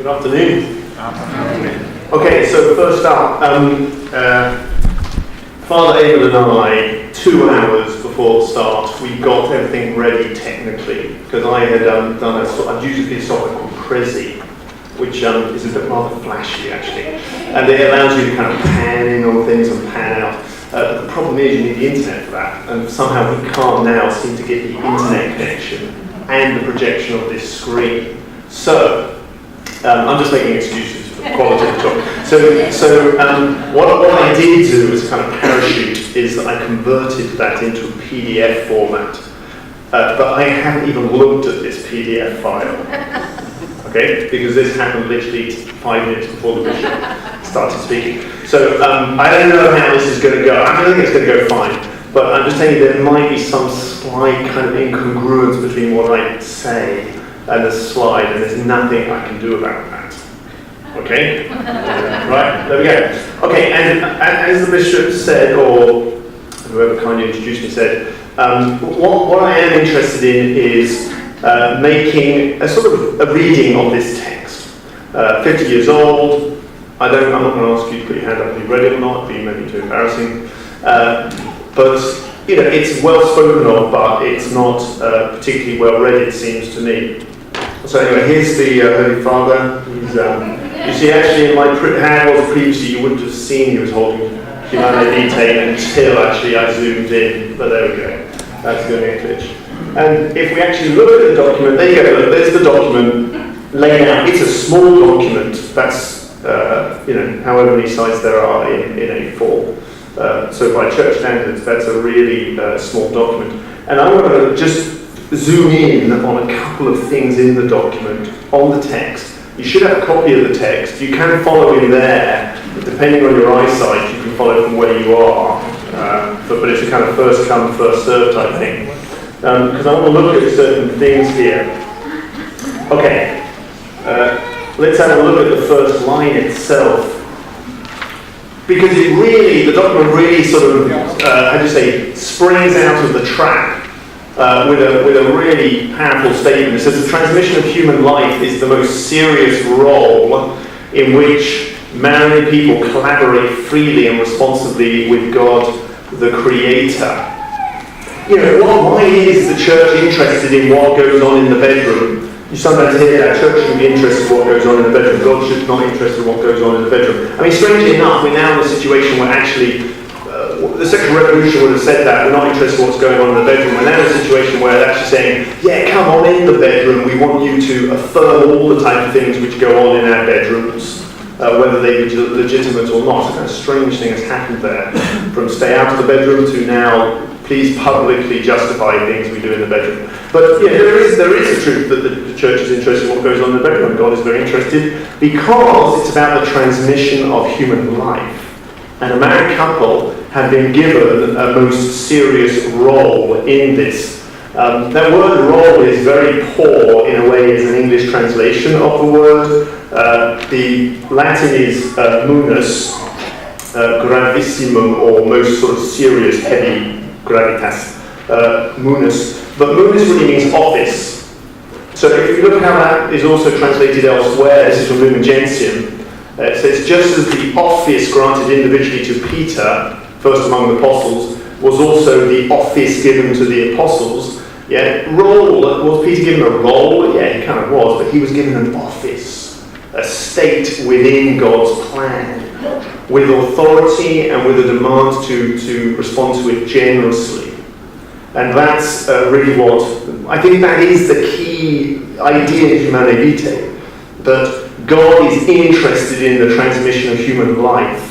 Good afternoon. Okay, so first up, Father Abel and I, 2 hours before the start, we got everything ready technically, because I had I'd used a piece of software called Prezi, which is a bit rather flashy actually, and it allows you to kind of pan in on things and pan out. But the problem is you need the internet for that, and somehow we can't now seem to get the internet connection and the projection of this screen. So, I'm just making excuses for the quality of the talk. So what I did do as a kind of parachute is that I converted that into a PDF format. But I haven't even looked at this PDF file. Okay? Because this happened literally 5 minutes before the bishop started speaking. So I don't know how this is going to go. I don't think it's going to go fine. But I'm just saying there might be some slight kind of incongruence between what I say and the slide, and there's nothing I can do about that. Okay? Right, there we go. Okay, and as the bishop said, or whoever kindly introduced me said, what I am interested in is making a sort of a reading of this text. 50 years old. I'm not going to ask you to put your hand up if you've read it or not, it'd be maybe too embarrassing. But you know, it's well spoken of, but it's not particularly well read, it seems to me. So anyway, here's the Holy Father. He's, you see, actually, in my hand was previously, you wouldn't have seen he was holding Humanae Vitae until actually I zoomed in. But there we go. That's going to be a glitch. And if we actually look at the document, there you go. Look, there's the document laid out. It's a small document. That's you know, however many sides there are in A4. So by church standards, that's a really small document. And I want to just zoom in on a couple of things in the document, on the text. You should have a copy of the text. You can follow in there, but depending on your eyesight, you can follow from where you are. But it's a kind of first come, first served type thing. Because I want to look at certain things here. Okay, let's have a look at the first line itself. Because it really, the document really sort of, how do you say, springs out of the trap with a really powerful statement. It says the transmission of human life is the most serious role in which married people collaborate freely and responsibly with God, the Creator. You know, why is the church interested in what goes on in the bedroom? You sometimes hear that church should be interested in what goes on in the bedroom. God should not be interested in what goes on in the bedroom. I mean, strangely enough, we're now in a situation where actually the sexual revolution would have said that we're not interested in what's going on in the bedroom. We're now in a situation where they're actually saying, yeah, come on in the bedroom. We want you to affirm all the type of things which go on in our bedrooms, whether they be legitimate or not. A kind of strange thing has happened there, from stay out of the bedroom to now please publicly justify things we do in the bedroom. But yeah, there is a truth that the church is interested in what goes on in the bedroom, and God is very interested because it's about the transmission of human life. And a married couple have been given a most serious role in this. That word role is very poor in a way as an English translation of the word. The Latin is munus, gravissimum, or most sort of serious, heavy, gravitas, munus. But munus really means office. So if you look how that is also translated elsewhere, this is from Lumen Gentium, it says, just as the office granted individually to Peter, first among the apostles, was also the office given to the apostles. Yeah, role, was Peter given a role? Yeah, he kind of was, but he was given an office, a state within God's plan, with authority and with a demand to respond to it generously. And that's really what, I think that is the key idea in Humanae Vitae, that God is interested in the transmission of human life.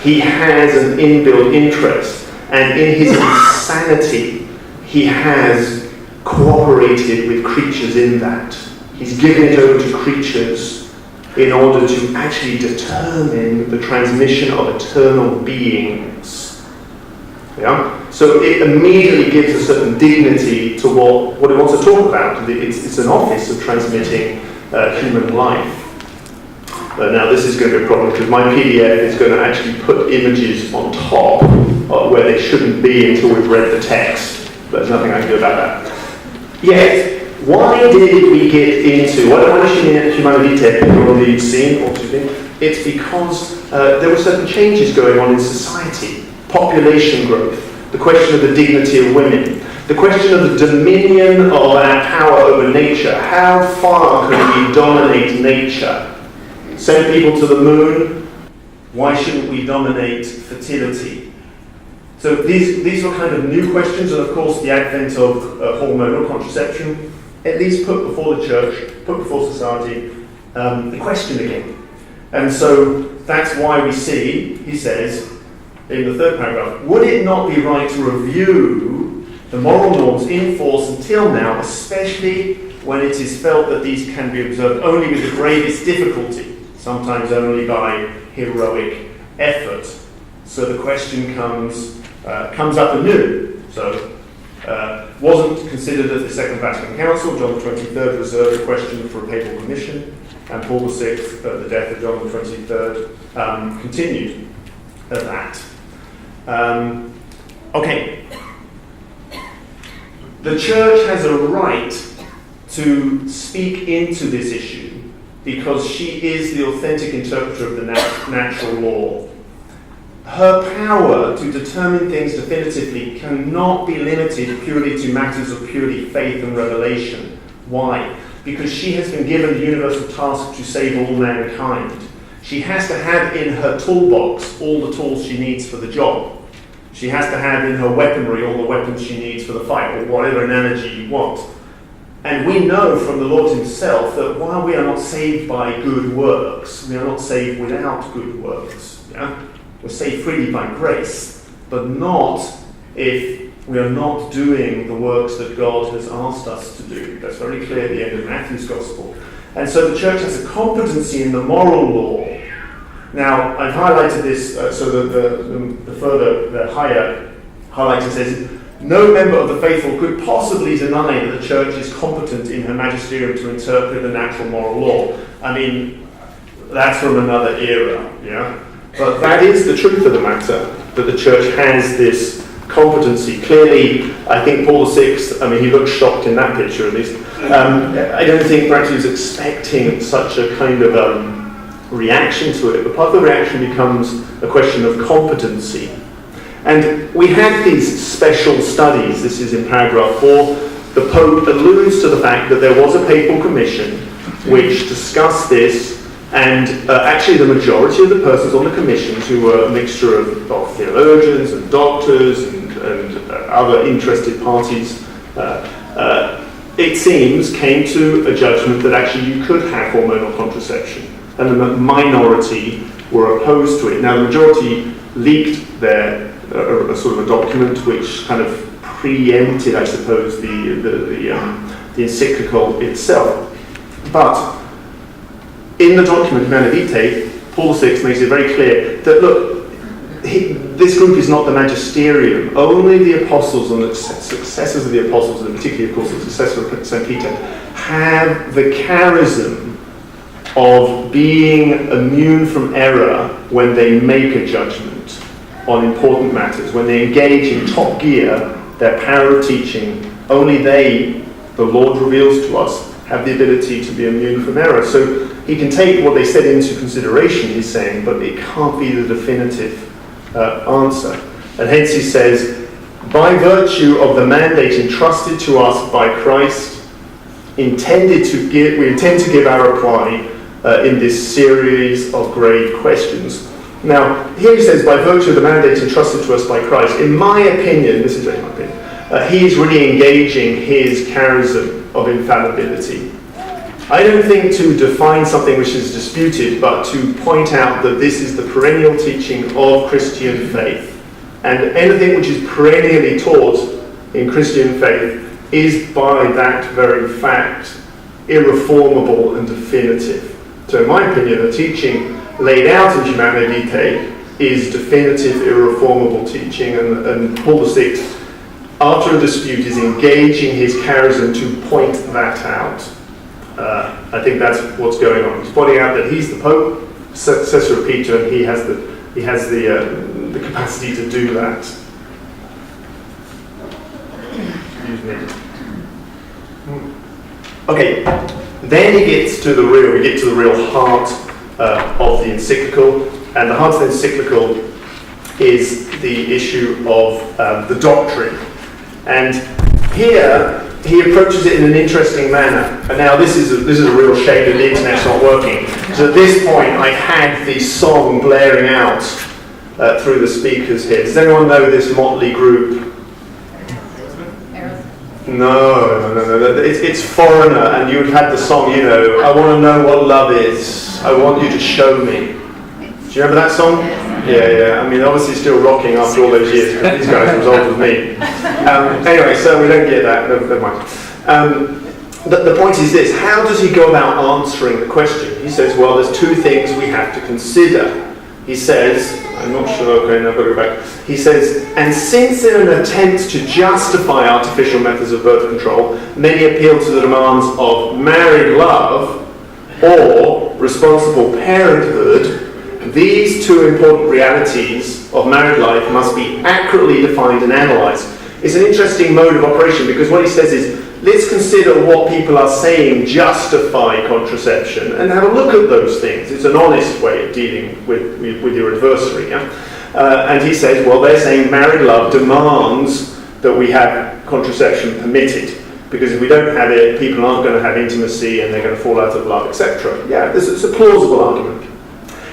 He has an inbuilt interest, and in his insanity, he has cooperated with creatures in that. He's given it over to creatures in order to actually determine the transmission of eternal beings. Yeah? So it immediately gives a certain dignity to what it wants to talk about. It's an office of transmitting human life. Now this is going to be a problem because my PDF is going to actually put images on top where they shouldn't be until we've read the text. But there's nothing I can do about that. Yet, why did we get into, why did Humanae Vitae appear on the scene, or it's because there were certain changes going on in society. Population growth, the question of the dignity of women, the question of the dominion of our power over nature. How far can we dominate nature? Send people to the moon, why shouldn't we dominate fertility? So these were kind of new questions, and of course the advent of hormonal contraception at least put before the church, put before society, the question again. And so that's why we see, he says, in the third paragraph, would it not be right to review the moral norms in force until now, especially when it is felt that these can be observed only with the gravest difficulty, sometimes only by heroic effort? So the question comes up anew. So, wasn't considered at the Second Vatican Council. John XXIII reserved the question for a papal commission, and Paul VI, at the death of John XXIII, continued at that. Okay. The Church has a right to speak into this issue because she is the authentic interpreter of the natural law. Her power to determine things definitively cannot be limited purely to matters of purely faith and revelation. Why? Because she has been given the universal task to save all mankind. She has to have in her toolbox all the tools she needs for the job. She has to have in her weaponry all the weapons she needs for the fight, or whatever analogy you want. And we know from the Lord himself that while we are not saved by good works, we are not saved without good works. Yeah? We're saved freely by grace, but not if we are not doing the works that God has asked us to do. That's very clear at the end of Matthew's Gospel. And so the Church has a competency in the moral law. Now, I've highlighted this, so the higher highlighter says, no member of the faithful could possibly deny that the Church is competent in her magisterium to interpret the natural moral law. I mean, that's from another era, yeah? But that is the truth of the matter, that the Church has this competency. Clearly, I think Paul VI, I mean, he looks shocked in that picture at least. I don't think perhaps he was expecting such a kind of reaction to it, but part of the reaction becomes a question of competency. And we had these special studies. This is in paragraph 4. The Pope alludes to the fact that there was a papal commission which discussed this, and actually the majority of the persons on the commissions, who were a mixture of theologians and doctors and other interested parties, it seems, came to a judgment that actually you could have hormonal contraception, and the minority were opposed to it. Now, the majority leaked their a sort of a document which kind of preempted, I suppose, the encyclical itself. But in the document Humanae Vitae, Paul VI makes it very clear that, look, this group is not the magisterium. Only the apostles and the successors of the apostles, and particularly, of course, the successor of St. Peter, have the charism of being immune from error when they make a judgment on important matters. When they engage in top gear, their power of teaching, only they, the Lord reveals to us, have the ability to be immune from error. So he can take what they said into consideration, he's saying, but it can't be the definitive answer. And hence he says, by virtue of the mandate entrusted to us by Christ, we intend to give our reply in this series of grave questions. Now, here he says, by virtue of the mandate entrusted to us by Christ, in my opinion, this is my opinion, he is really engaging his charism of infallibility. I don't think to define something which is disputed, but to point out that this is the perennial teaching of Christian faith. And anything which is perennially taught in Christian faith is by that very fact irreformable and definitive. So in my opinion, the teaching laid out in Humanae Vitae is definitive, irreformable teaching, and Paul VI, after a dispute, is engaging his charism to point that out. I think that's what's going on. He's pointing out that he's the Pope, successor of Peter, and he has the capacity to do that. Excuse me. Okay, then he gets to the real heart of the encyclical, and the heart of the encyclical is the issue of the doctrine. And here he approaches it in an interesting manner. And now this is a real shame that the internet's not working. So at this point I had the song blaring out through the speakers here. Does anyone know this motley group? No. It's Foreigner, and you would have the song, you know, I want to know what love is. I want you to show me. Do you remember that song? Yeah. I mean, obviously still rocking after all those years, because these guys are as old as me. Anyway, so we don't get that. Never mind. The point is this: how does he go about answering the question? He says, well, there's two things we have to consider. He says, I'm not sure, okay, now I've got to go back. He says, and since in an attempt to justify artificial methods of birth control, many appeal to the demands of married love or responsible parenthood, these two important realities of married life must be accurately defined and analysed. It's an interesting mode of operation, because what he says is, let's consider what people are saying justify contraception and have a look at those things. It's an honest way of dealing with your adversary. Yeah? And he says, well, they're saying married love demands that we have contraception permitted, because if we don't have it, people aren't going to have intimacy and they're going to fall out of love, etc. Yeah, it's a plausible argument.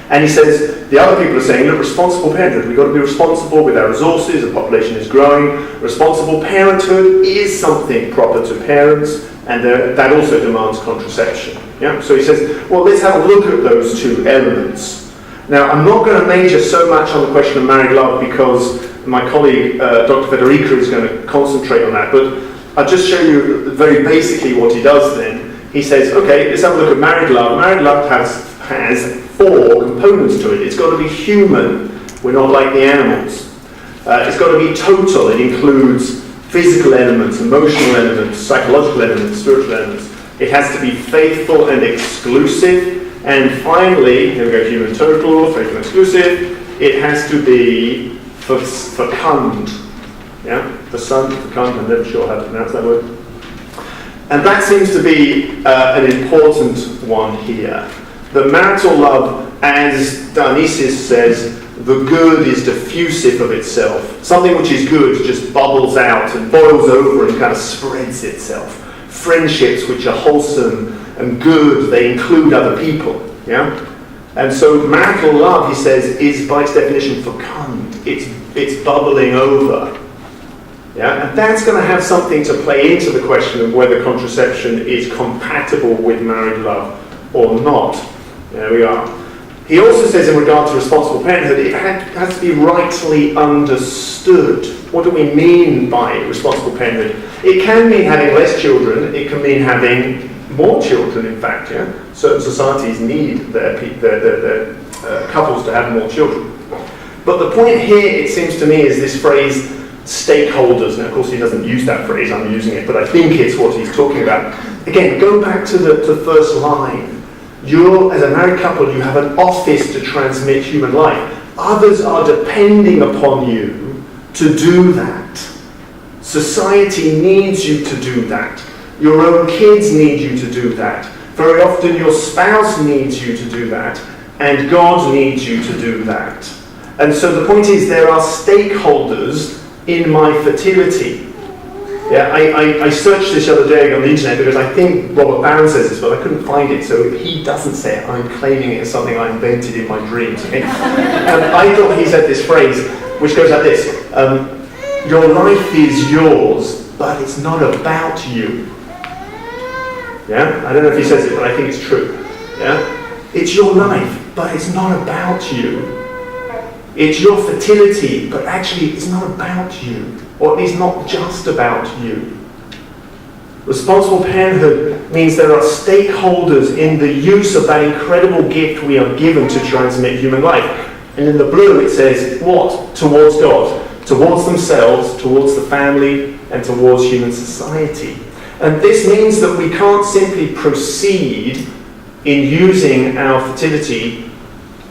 And he says, the other people are saying, look, responsible parenthood, we've got to be responsible with our resources, the population is growing, responsible parenthood is something proper to parents, and that also demands contraception. Yeah? So he says, well, let's have a look at those two elements. Now, I'm not going to major so much on the question of married love, because my colleague, Dr. Federica, is going to concentrate on that, but I'll just show you very basically what he does then. He says, okay, let's have a look at married love. Married love has four components to it. It's got to be human. We're not like the animals. It's got to be total. It includes physical elements, emotional elements, psychological elements, spiritual elements. It has to be faithful and exclusive. And finally, here we go, human total, faithful and exclusive. It has to be fecund. Yeah? Fecund, I'm never sure how to pronounce that word. And that seems to be an important one here. The marital love, as Dionysius says, the good is diffusive of itself. Something which is good just bubbles out and boils over and kind of spreads itself. Friendships which are wholesome and good, they include other people. Yeah? And so marital love, he says, is by its definition fecund. It's bubbling over. Yeah? And that's going to have something to play into the question of whether contraception is compatible with married love or not. There we are. He also says in regard to responsible parenthood, it has to be rightly understood. What do we mean by responsible parenthood? It can mean having less children. It can mean having more children, in fact. Yeah? Certain societies need their couples to have more children. But the point here, it seems to me, is this phrase, stakeholders. Now, of course, he doesn't use that phrase. I'm using it. But I think it's what he's talking about. Again, go back to the first line. As a married couple, you have an office to transmit human life. Others are depending upon you to do that. Society needs you to do that. Your own kids need you to do that. Very often your spouse needs you to do that. And God needs you to do that. And so the point is, there are stakeholders in my fertility. Yeah, I searched this the other day on the internet because I think Robert Barron says this, but I couldn't find it. So if he doesn't say it, I'm claiming it as something I invented in my dreams. Okay? I thought he said this phrase, which goes like this: your life is yours, but it's not about you. Yeah, I don't know if he says it, but I think it's true. Yeah, it's your life, but it's not about you. It's your fertility, but actually it's not about you. Or at least not just about you. Responsible parenthood means there are stakeholders in the use of that incredible gift we are given to transmit human life. And in the blue it says, what? Towards God. Towards themselves, towards the family, and towards human society. And this means that we can't simply proceed in using our fertility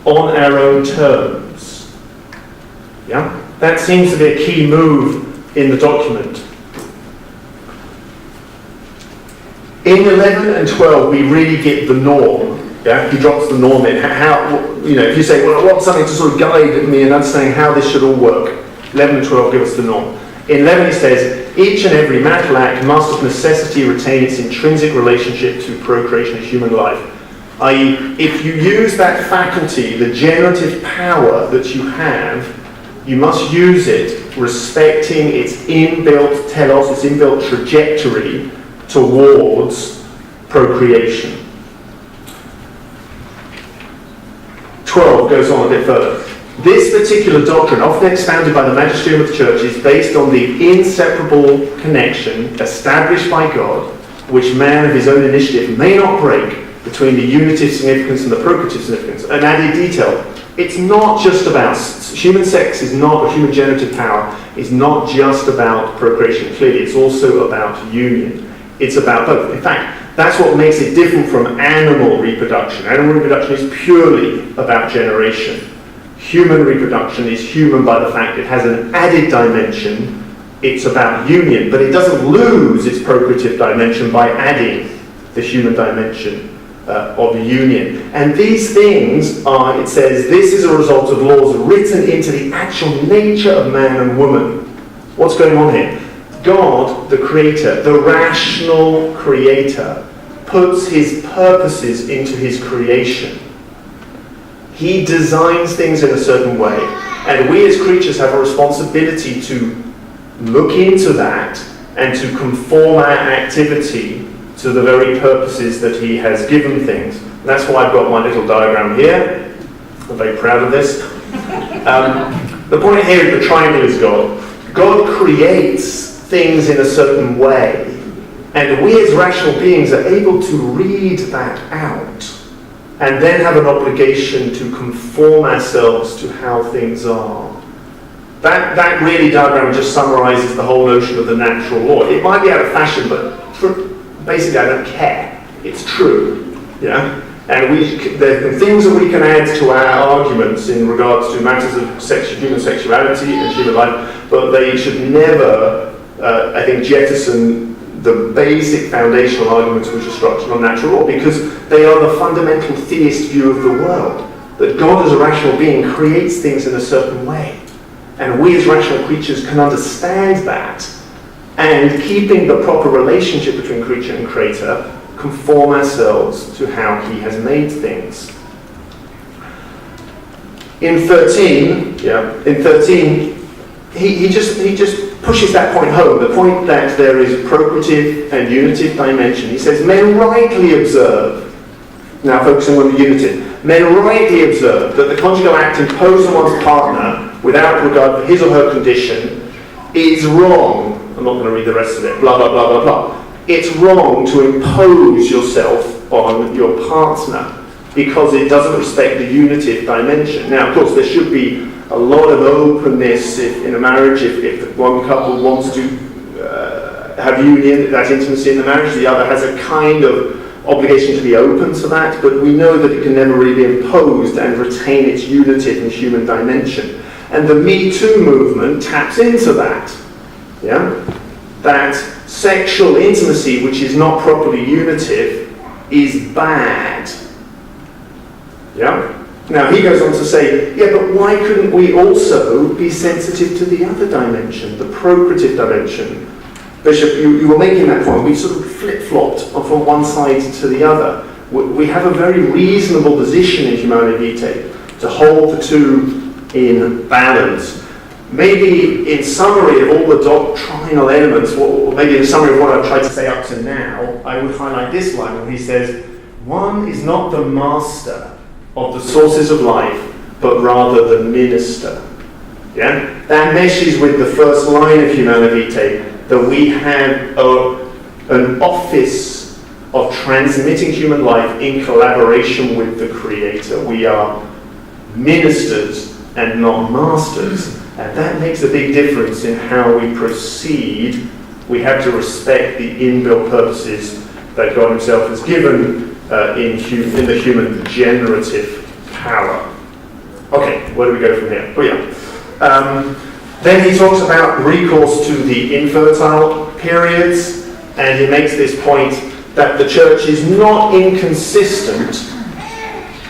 on our own terms. Yeah? That seems to be a key move in the document. In 11 and 12, we really get the norm. Yeah, he drops the norm in. How, if you say, well, I want something to sort of guide me in understanding how this should all work. 11 and 12 give us the norm. In 11 he says, each and every marital act must of necessity retain its intrinsic relationship to procreation of human life. I.e., if you use that faculty, the generative power that you have, you must use it respecting its inbuilt telos, its inbuilt trajectory towards procreation. 12 goes on a bit further. This particular doctrine, often expounded by the magisterium of the Church, is based on the inseparable connection established by God, which man of his own initiative may not break, between the unitive significance and the procreative significance. An added detail, it's not just about, human sex is not, or human generative power is not just about procreation. Clearly, it's also about union. It's about both. In fact, that's what makes it different from animal reproduction. Animal reproduction is purely about generation. Human reproduction is human by the fact it has an added dimension. It's about union, but it doesn't lose its procreative dimension by adding the human dimension of union. And these things are, it says, this is a result of laws written into the actual nature of man and woman. What's going on here? God, the creator, the rational creator, puts his purposes into his creation. He designs things in a certain way, and we as creatures have a responsibility to look into that and to conform our activity to the very purposes that he has given things. And that's why I've got my little diagram here. I'm very proud of this. The point here is the triangle is God. God creates things in a certain way, and we as rational beings are able to read that out and then have an obligation to conform ourselves to how things are. That really diagram just summarizes the whole notion of the natural law. It might be out of fashion, but basically I don't care. It's true. Yeah? And there are things that we can add to our arguments in regards to matters of human sexuality and human life, but they should never, I think, jettison the basic foundational arguments which are structured on natural law, because they are the fundamental theist view of the world, that God as a rational being creates things in a certain way. And we as rational creatures can understand that, and keeping the proper relationship between creature and creator, conform ourselves to how he has made things. In 13, he just pushes that point home, the point that there is procreative and unitive dimension. He says, men rightly observe, now focusing on the unitive, men rightly observe that the conjugal act imposed on one's partner without regard for his or her condition is wrong. I'm not going to read the rest of it, blah, blah, blah, blah, blah. It's wrong to impose yourself on your partner because it doesn't respect the unitive dimension. Now, of course, there should be a lot of openness in a marriage. If one couple wants to have union, that intimacy in the marriage, the other has a kind of obligation to be open to that, but we know that it can never really be imposed and retain its unitive and human dimension. And the Me Too movement taps into that. Yeah? That sexual intimacy, which is not properly unitive, is bad. Yeah? Now he goes on to say, yeah, but why couldn't we also be sensitive to the other dimension, the procreative dimension? Bishop, you were making that point. We sort of flip-flopped from one side to the other. We have a very reasonable position in Humanae Vitae to hold the two in balance. Maybe in summary of all the doctrinal elements, or maybe in summary of what I've tried to say up to now, I would highlight this line where he says, one is not the master of the sources of life, but rather the minister. Yeah? That meshes with the first line of Humanae Vitae, that we have an office of transmitting human life in collaboration with the Creator. We are ministers and not masters. And that makes a big difference in how we proceed. We have to respect the inbuilt purposes that God himself has given in the human generative power. Okay, where do we go from here? Oh yeah. Then he talks about recourse to the infertile periods, and he makes this point that the Church is not inconsistent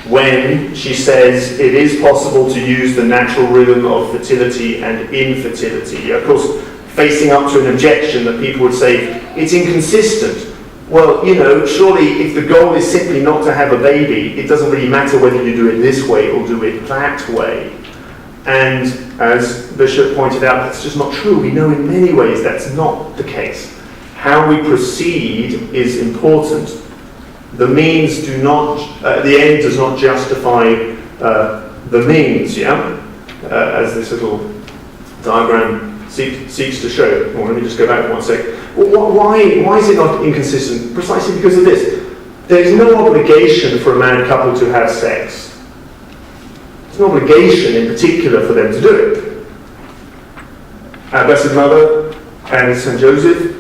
when she says it is possible to use the natural rhythm of fertility and infertility. Of course, facing up to an objection that people would say, it's inconsistent. Well, you know, surely if the goal is simply not to have a baby, it doesn't really matter whether you do it this way or do it that way. And as Bishop pointed out, that's just not true. We know in many ways that's not the case. How we proceed is important. The means do not, the end does not justify the means, yeah? As this little diagram seeks to show. Well, let me just go back 1 sec. Well, why is it not inconsistent? Precisely because of this. There's no obligation for a married couple to have sex. There's no obligation in particular for them to do it. Our Blessed Mother and St. Joseph,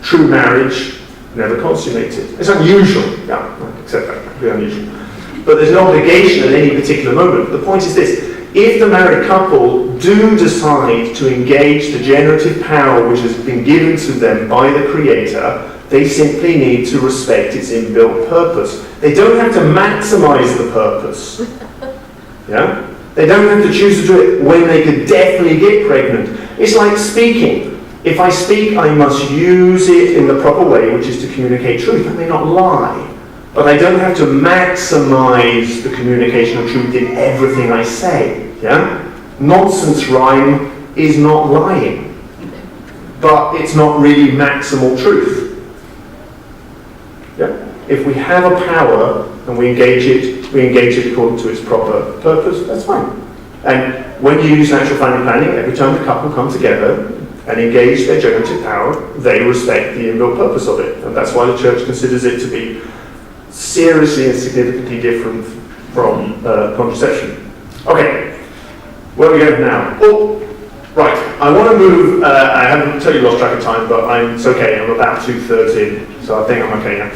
true marriage, never consummated. It's unusual, yeah, accept that, very unusual. But there's no obligation at any particular moment. The point is this: if the married couple do decide to engage the generative power which has been given to them by the Creator, they simply need to respect its inbuilt purpose. They don't have to maximize the purpose. Yeah? They don't have to choose to do it when they could definitely get pregnant. It's like speaking. If I speak, I must use it in the proper way, which is to communicate truth. I may not lie, but I don't have to maximize the communication of truth in everything I say. Yeah? Nonsense rhyme is not lying, but it's not really maximal truth. Yeah? If we have a power and we engage it according to its proper purpose, that's fine. And when you use natural family planning, every time the couple come together and engage their generative power, they respect the inbuilt purpose of it. And that's why the Church considers it to be seriously and significantly different from contraception. Okay, where are we going now? Oh, right, I want to move, I haven't totally lost track of time, but it's okay, I'm about 2/3 in, so I think I'm okay now.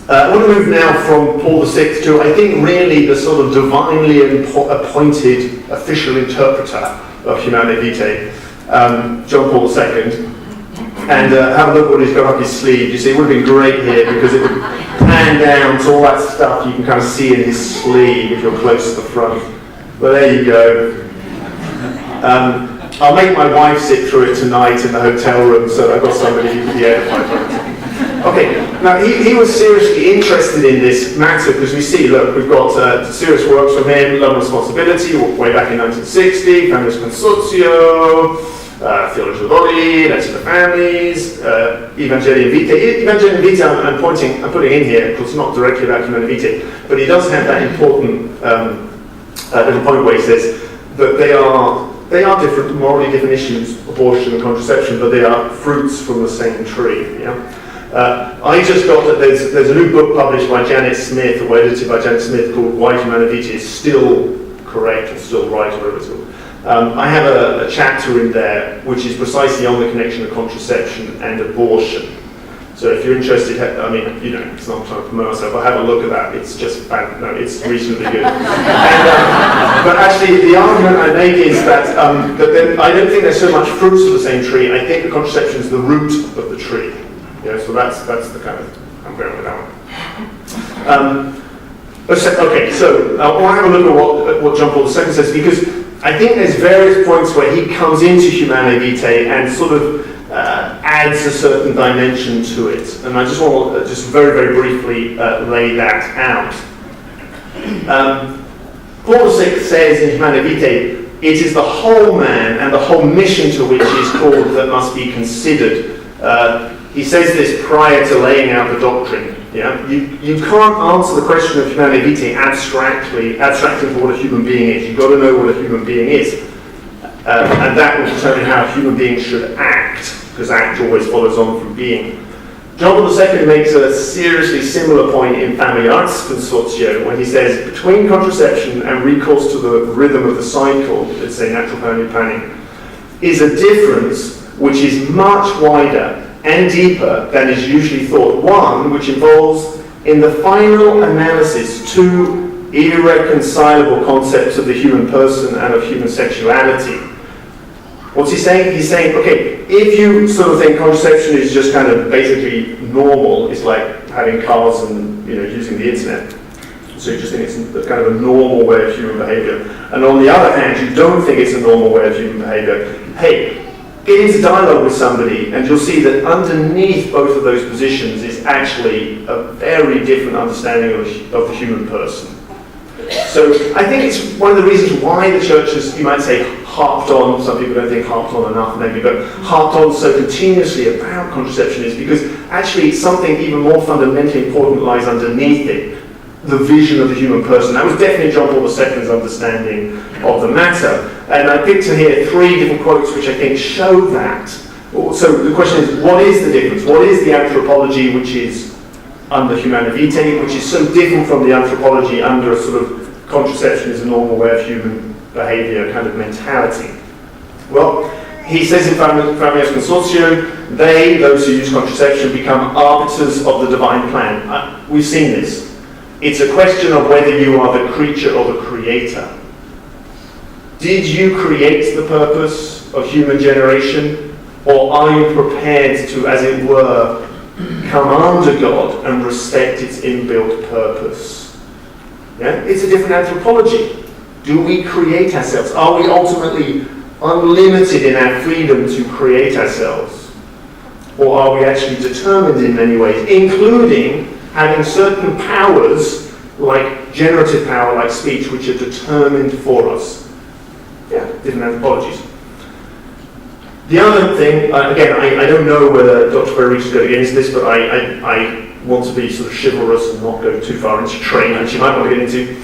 I want to move now from Paul VI to, I think, really the sort of divinely appointed official interpreter of Humanae Vitae, John Paul II, and have a look at what he's got up his sleeve. You see, it would have been great here because it would pan down to all that stuff you can kind of see in his sleeve if you're close to the front. Well, there you go. I'll make my wife sit through it tonight in the hotel room so that I've got somebody who can be edified by it. Okay, now he was seriously interested in this matter because we see, look, we've got serious works from him, Love and Responsibility, way back in 1960, Families Consortio, Theology of the Body, Letters to the Families, Evangelium Vitae. Evangelium Vitae I'm putting in here, because it's not directly about Humanae Vitae, but he does have that important little point where he says that they are different, morally different issues, abortion and contraception, but they are fruits from the same tree. Yeah? I just got that there's a new book published by Janet Smith, or edited by Janet Smith, called Why Humanae Vitae is Still Correct or Still Right, or whatever it's called. I have a chapter in there which is precisely on the connection of contraception and abortion. So if you're interested, I mean, you know, it's not trying to promote myself, but have a look at that. It's just it's reasonably good. But actually, the argument I make is that I don't think there's so much fruits of the same tree. I think the contraception is the root of the tree. Yeah, so that's the kind of, I'm going with that one. Okay, so I want to have a look at what John Paul II says, because I think there's various points where he comes into Humanae Vitae and sort of adds a certain dimension to it. And I just want to very, very briefly lay that out. Paul VI says in Humanae Vitae, it is the whole man and the whole mission to which he is called that must be considered. He says this prior to laying out the doctrine. Yeah? You can't answer the question of Humanae Vitae abstracting for what a human being is. You've got to know what a human being is. And that will determine how a human being should act, because act always follows on from being. John Paul II makes a seriously similar point in Familiaris Consortio when he says, between contraception and recourse to the rhythm of the cycle, let's say natural family planning, is a difference which is much wider and deeper than is usually thought. One, which involves, in the final analysis, two irreconcilable concepts of the human person and of human sexuality. What's he saying? He's saying, okay, if you sort of think contraception is just kind of basically normal, it's like having cars and using the internet. So you just think it's kind of a normal way of human behavior. And on the other hand, you don't think it's a normal way of human behavior. Hey, get into dialogue with somebody and you'll see that underneath both of those positions is actually a very different understanding of the human person. So I think it's one of the reasons why the church has, you might say, harped on, some people don't think harped on enough maybe, but harped on so continuously about contraception is because actually something even more fundamentally important lies underneath it, the vision of the human person. That was definitely John Paul II's understanding of the matter. And I picked here 3 different quotes which I think show that. So the question is, what is the difference? What is the anthropology which is under Humanae Vitae, which is so different from the anthropology under a sort of contraception is a normal way of human behavior kind of mentality? Well, he says in Familias Consortio, those who use contraception, become arbiters of the divine plan. We've seen this. It's a question of whether you are the creature or the creator. Did you create the purpose of human generation, or are you prepared to, as it were, come under God and respect its inbuilt purpose? Yeah? It's a different anthropology. Do we create ourselves? Are we ultimately unlimited in our freedom to create ourselves? Or are we actually determined in many ways, including having certain powers, like generative power, like speech, which are determined for us? Yeah, different anthropologies. The other thing, again, I don't know whether Dr. Berry should go against this, but I want to be sort of chivalrous and not go too far into training, and she might want to get into,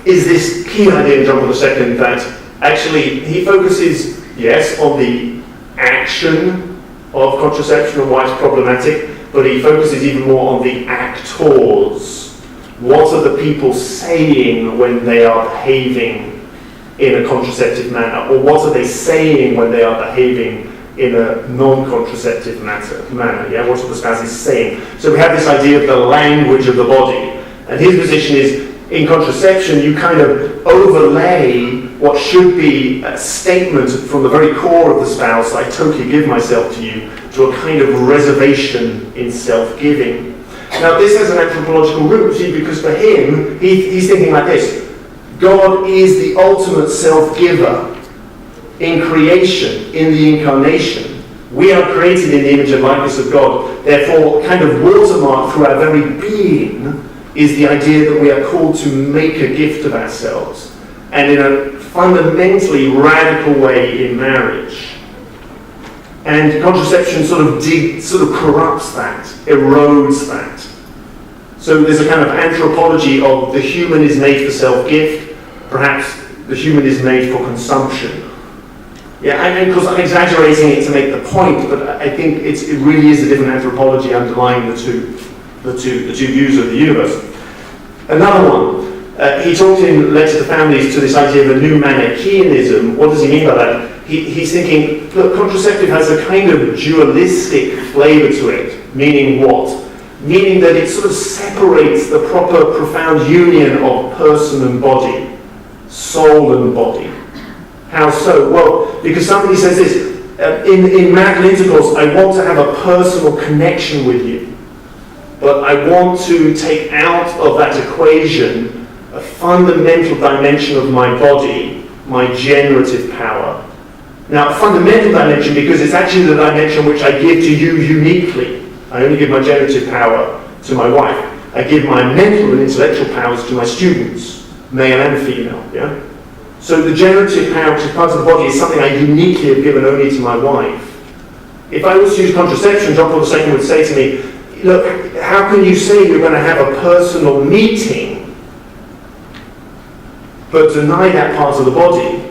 is this key idea in John Paul II that actually he focuses, yes, on the action of contraception and why it's problematic, but he focuses even more on the actors. What are the people saying when they are behaving in a contraceptive manner, or what are they saying when they are behaving in a non-contraceptive manner? Yeah, what are the spouses saying? So we have this idea of the language of the body, and his position is in contraception you kind of overlay what should be a statement from the very core of the spouse, I totally give myself to you, to a kind of reservation in self-giving. Now this has an anthropological root, see, because for him, he's thinking like this: God is the ultimate self-giver in creation, in the incarnation. We are created in the image and likeness of God. Therefore, kind of watermark through our very being is the idea that we are called to make a gift of ourselves, and in a fundamentally radical way in marriage. And contraception sort of corrupts that, erodes that. So there's a kind of anthropology of the human is made for self-gift, perhaps the human is made for consumption. Yeah, and of course I'm exaggerating it to make the point, but I think it really is a different anthropology underlying the two views of the universe. Another one, he talked in Letter to Families to this idea of a new Manichaeanism. What does he mean by that? He's thinking, look, contraceptive has a kind of dualistic flavour to it, meaning what? Meaning that it sort of separates the proper profound union of person and body, soul and body. How so? Well, because somebody says this, in marital intercourse, I want to have a personal connection with you, but I want to take out of that equation a fundamental dimension of my body, my generative power. Now, a fundamental dimension because it's actually the dimension which I give to you uniquely. I only give my generative power to my wife. I give my mental and intellectual powers to my students, male and female. Yeah. So the generative power, which is part of the body, is something I uniquely have given only to my wife. If I was to use contraception, John Paul II would say to me, look, how can you say you're going to have a personal meeting, but deny that part of the body?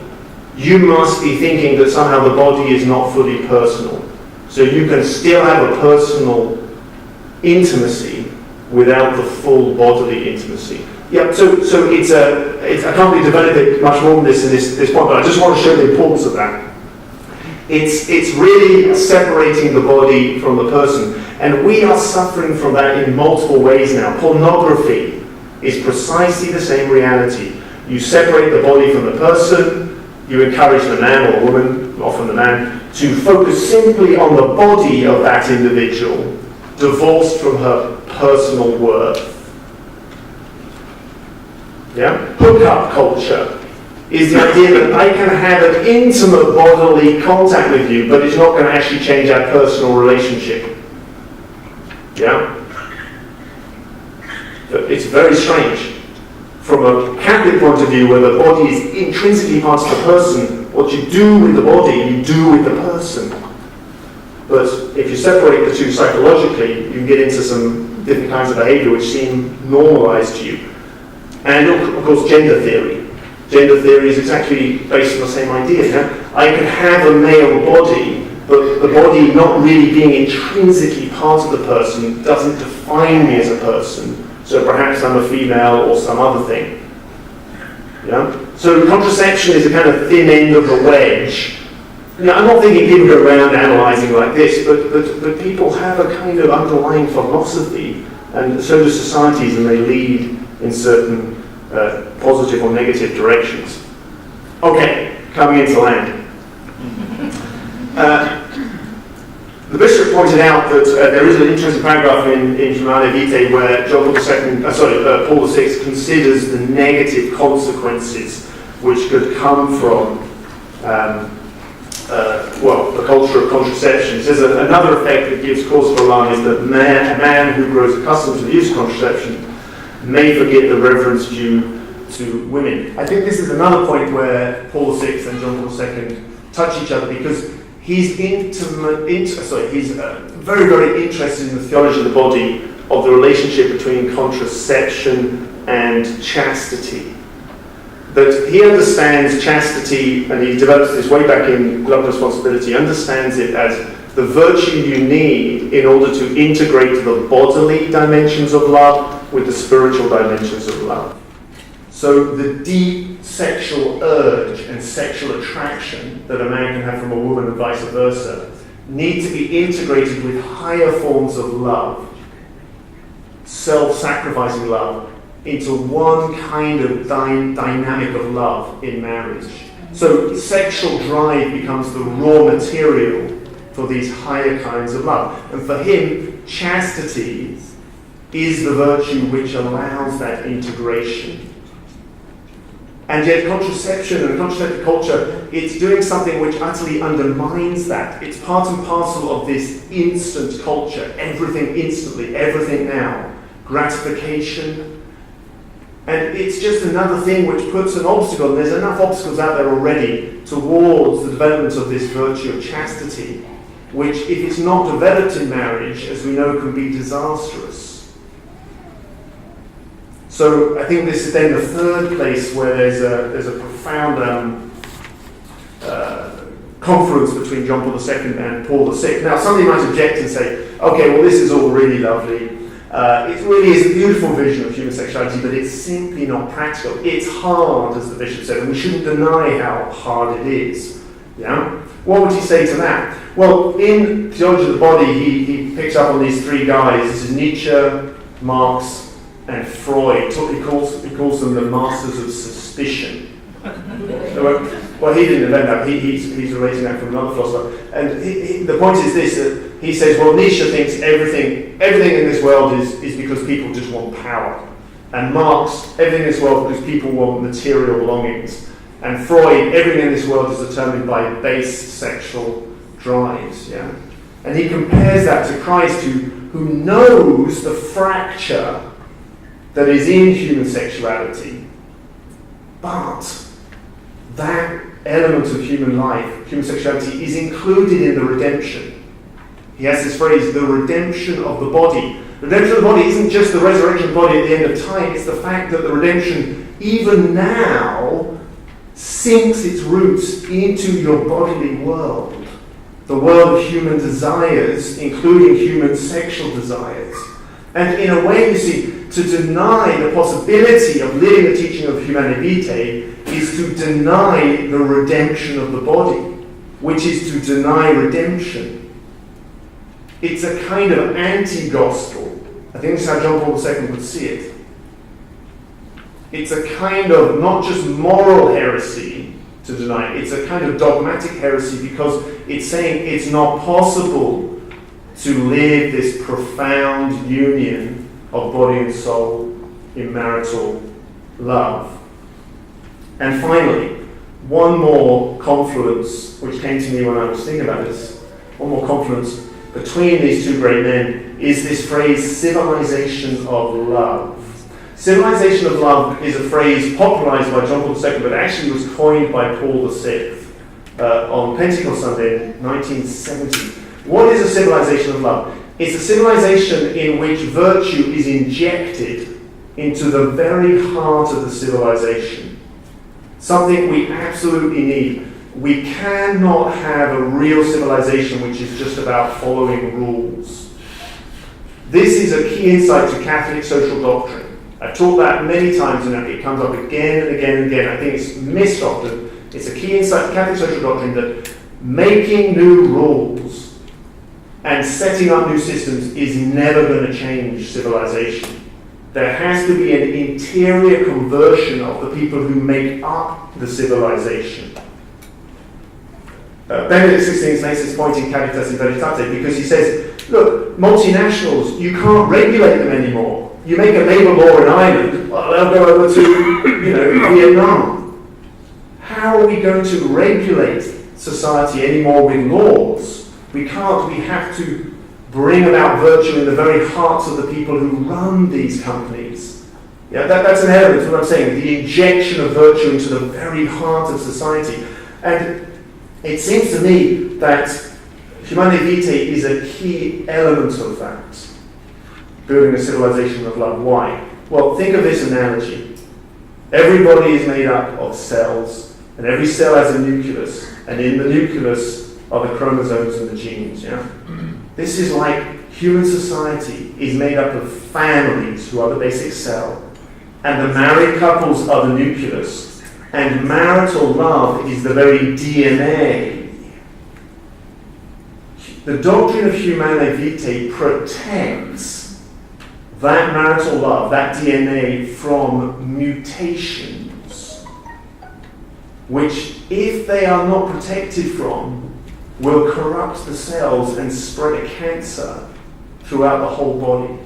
You must be thinking that somehow the body is not fully personal. So you can still have a personal intimacy without the full bodily intimacy. Yeah, so I can't really develop it much more than this in this point, but I just want to show the importance of that. It's really separating the body from the person. And we are suffering from that in multiple ways now. Pornography is precisely the same reality. You separate the body from the person, you encourage the man or woman, often the man, to focus simply on the body of that individual, divorced from her personal worth. Yeah? Hookup culture is the idea that I can have an intimate bodily contact with you, but it's not going to actually change our personal relationship. Yeah? It's very strange. From a Catholic point of view, where the body is intrinsically part of the person, what you do with the body, you do with the person. But if you separate the two psychologically, you can get into some different kinds of behavior which seem normalized to you. And of course, gender theory. Gender theory is exactly based on the same idea. Yeah? I can have a male body, but the body not really being intrinsically part of the person doesn't define me as a person. So perhaps I'm a female or some other thing. Yeah? So contraception is a kind of thin end of the wedge. Now, I'm not thinking people go around analysing like this, but people have a kind of underlying philosophy, and so do societies, and they lead in certain positive or negative directions. Okay, coming into land. The bishop pointed out that there is an interesting paragraph in Humanae Vitae where Paul VI considers the negative consequences which could come from the culture of contraception. He says that another effect that gives cause for alarm is that a man who grows accustomed to the use of contraception may forget the reverence due to women. I think this is another point where Paul VI and John Paul II touch each other, because he's very, very interested in the theology of the body, of the relationship between contraception and chastity. That he understands chastity, and he develops this way back in Love and Responsibility, understands it as the virtue you need in order to integrate the bodily dimensions of love with the spiritual dimensions of love. So the deep sexual urge and sexual attraction that a man can have from a woman and vice versa need to be integrated with higher forms of love, self-sacrificing love, into one kind of dynamic of love in marriage. So sexual drive becomes the raw material for these higher kinds of love. And for him, chastity is the virtue which allows that integration. And yet contraception and contraceptive culture, it's doing something which utterly undermines that. It's part and parcel of this instant culture, everything instantly, everything now, gratification. And it's just another thing which puts an obstacle, and there's enough obstacles out there already, towards the development of this virtue of chastity, which, if it's not developed in marriage, as we know, can be disastrous. So I think this is then the third place where there's a profound conference between John Paul II and Paul VI. Now, somebody might object and say, okay, well, this is all really lovely. It really is a beautiful vision of human sexuality, but it's simply not practical. It's hard, as the bishop said, and we shouldn't deny how hard it is. Yeah? What would he say to that? Well, in Theology of the Body, he picks up on these three guys. This is Nietzsche, Marx, and Freud. He calls them the masters of suspicion. Well, he didn't invent that. He's relating that from another philosopher. And the point is this, that he says, well, Nietzsche thinks everything in this world is because people just want power. And Marx, everything in this world because people want material belongings. And Freud, everything in this world is determined by base sexual drives. Yeah? And he compares that to Christ, who knows the fracture that is in human sexuality, but that element of human life, human sexuality, is included in the redemption. He has this phrase, the redemption of the body. The redemption of the body isn't just the resurrection of the body at the end of time, it's the fact that the redemption, even now, sinks its roots into your bodily world, the world of human desires, including human sexual desires. And in a way, you see, to deny the possibility of living the teaching of Humanae Vitae is to deny the redemption of the body, which is to deny redemption. It's a kind of anti-gospel. I think this is how John Paul II would see it. It's a kind of not just moral heresy, to deny it. It's a kind of dogmatic heresy because it's saying it's not possible to live this profound union of body and soul in marital love. And finally, one more confluence, which came to me when I was thinking about this, one more confluence between these two great men is this phrase, civilization of love. Civilization of love is a phrase popularized by John Paul II, but actually was coined by Paul VI on Pentecost Sunday in 1970. What is a civilization of love? It's a civilization in which virtue is injected into the very heart of the civilization. Something we absolutely need. We cannot have a real civilization which is just about following rules. This is a key insight to Catholic social doctrine. I've taught that many times and it comes up again and again and again. I think it's missed often. It's a key insight to Catholic social doctrine that making new rules and setting up new systems is never going to change civilization. There has to be an interior conversion of the people who make up the civilization. Benedict XVI makes this point in Caritas in Veritate because he says, look, multinationals, you can't regulate them anymore. You make a labour law in Ireland, well, they'll go over to Vietnam. How are we going to regulate society anymore with laws? We can't. We have to bring about virtue in the very hearts of the people who run these companies. Yeah, that's an element of what I'm saying, the injection of virtue into the very heart of society. And it seems to me that Humanae Vitae is a key element of that, building a civilization of love. Why? Well, think of this analogy. Everybody is made up of cells, and every cell has a nucleus, and in the nucleus are the chromosomes and the genes. Yeah? This is like human society is made up of families who are the basic cell, and the married couples are the nucleus. And marital love is the very DNA. The doctrine of Humanae Vitae protects that marital love, that DNA, from mutations, which, if they are not protected from, will corrupt the cells and spread a cancer throughout the whole body.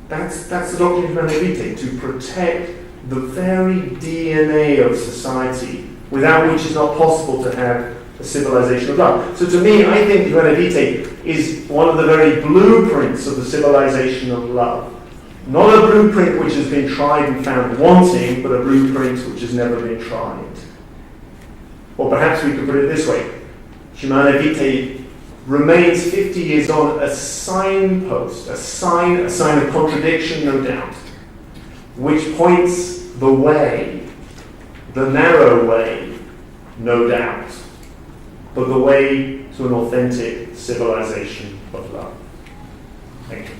That's the doctrine of Humanae Vitae, to protect the very DNA of society, without which it's not possible to have a civilization of love. So to me, I think Humanae Vitae is one of the very blueprints of the civilization of love. Not a blueprint which has been tried and found wanting, but a blueprint which has never been tried. Or perhaps we could put it this way. Humanae Vitae remains 50 years on a signpost, a sign of contradiction, no doubt, which points the way, the narrow way, no doubt, but the way to an authentic civilization of love. Thank you.